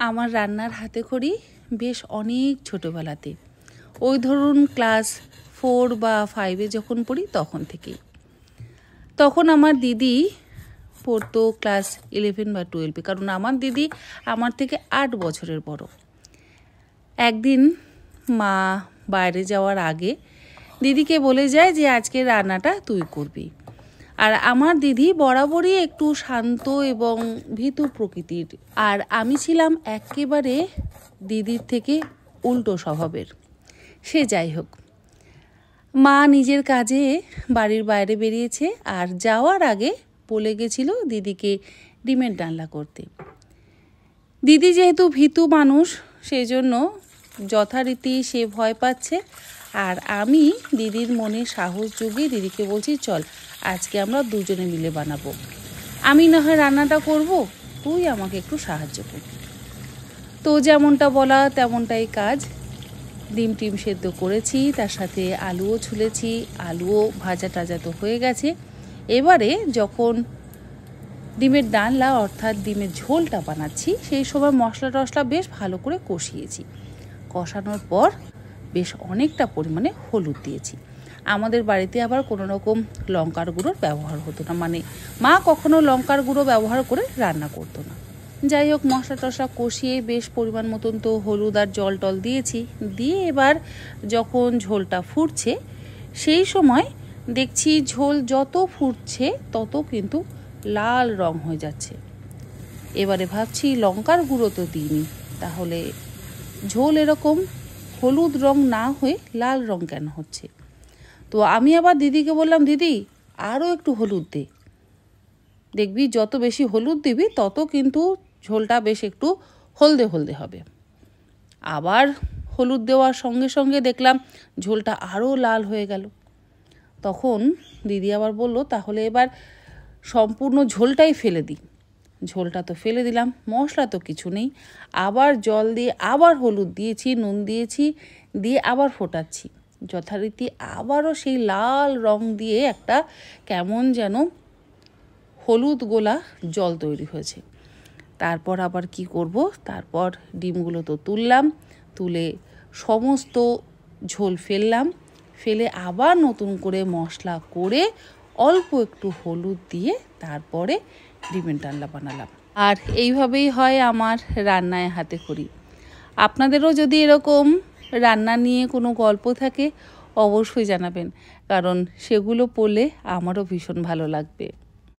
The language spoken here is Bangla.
আমার রান্নার হাতেখড়ি বেশ অনেক ছোটোবেলাতে, ওই ধরুন ক্লাস 4 বা 5-এ যখন পড়ি তখন থেকেই। তখন আমার দিদি পড়তো ক্লাস 11 বা 12-এ, কারণ আমার দিদি আমার থেকে 8 বছরের বড়। একদিন মা বাইরে যাওয়ার আগে দিদিকে বলে যায় যে আজকে রান্নাটা তুই করবি। আর আমার দিদি বরাবরই একটু শান্ত এবং ভীতু প্রকৃতির, আর আমি ছিলাম একেবারে দিদির থেকে উল্টো স্বভাবের। সে যাই হোক, মা নিজের কাজে বাড়ির বাইরে বেরিয়েছে আর যাওয়ার আগে বলে গেছিল দিদিকে ডিমের ডালনা করতে। দিদি যেহেতু ভীতু মানুষ, সেই জন্য যথারীতি সে ভয় পাচ্ছে, আর আমি দিদির মনে সাহস জুগিয়ে দিদিকে বলছি, চল আজকে আমরা দুজনে মিলে বানাবো, আমি না হয় রান্নাটা করব, তুই আমাকে একটু সাহায্য করবি। তো যেমনটা বলা তেমনটাই কাজ। ডিম সেদ্ধ করেছি, তার সাথে আলুও ছুলেছি, আলুও ভাজা টাজা তো হয়ে গেছে। এবারে যখন ডিমের ডালনা অর্থাৎ ডিমের ঝোলটা বানাচ্ছি, সেই সময় মশলা টশলা বেশ ভালো করে কষিয়েছি। কষানোর পর বেশ অনেকটা পরিমাণে হলুদ দিয়েছি। আমাদের বাড়িতে আবার কোনো রকম লঙ্কার গুঁড়োর ব্যবহার হতো না, মানে মা কখনো লঙ্কার গুঁড়ো ব্যবহার করে রান্না করতো না। যাই হোক, মশলা টশলা কষিয়ে বেশ পরিমাণ মতন তো হলুদ আর জল টল দিয়েছি। দিয়ে এবার যখন ঝোলটা ফুটছে, সেই সময় দেখছি ঝোল যত ফুটছে তত কিন্তু লাল রং হয়ে যাচ্ছে। এবারে ভাবছি লঙ্কার গুঁড়ো তো দিইনি, তাহলে ঝোল এরকম হলুদ রং না হয়ে লাল রং কেন হচ্ছে? তো আমি আবার দিদিকে বললাম, দিদি আরও একটু হলুদ দে, দেখবি যত বেশি হলুদ দিবি তত কিন্তু ঝোলটা বেশ একটু হলদে হলদে হবে। আবার হলুদ দেওয়ার সঙ্গে সঙ্গে দেখলাম ঝোলটা আরও লাল হয়ে গেল। তখন দিদি আবার বলল, তাহলে এবার সম্পূর্ণ ঝোলটাই ফেলে দিই। ঝোলটা তো ফেলে দিলাম, মশলা তো কিছু নেই। আবার জল দিয়ে আবার হলুদ দিয়েছি, নুন দিয়েছি, দিয়ে আবার ফোটাচ্ছি। যথারীতি আবারও সেই লাল রং দিয়ে একটা কেমন যেন হলুদ গোলা জল তৈরি হয়েছে। তারপর আবার কি করব, তারপর ডিমগুলো তো তুললাম, তুলে সমস্ত ঝোল ফেললাম, ফেলে আবার নতুন করে মশলা করে অল্প একটু হলুদ দিয়ে তারপরে ডিমের ডালনা বানালাম। আর এইভাবেই হয় আমার রান্নায় হাতেখড়ি। আপনাদেরও যদি এরকম রান্না নিয়ে কোনো গল্প থাকে অবশ্যই জানাবেন, কারণ সেগুলো পড়লে আমারও ভীষণ ভালো লাগবে।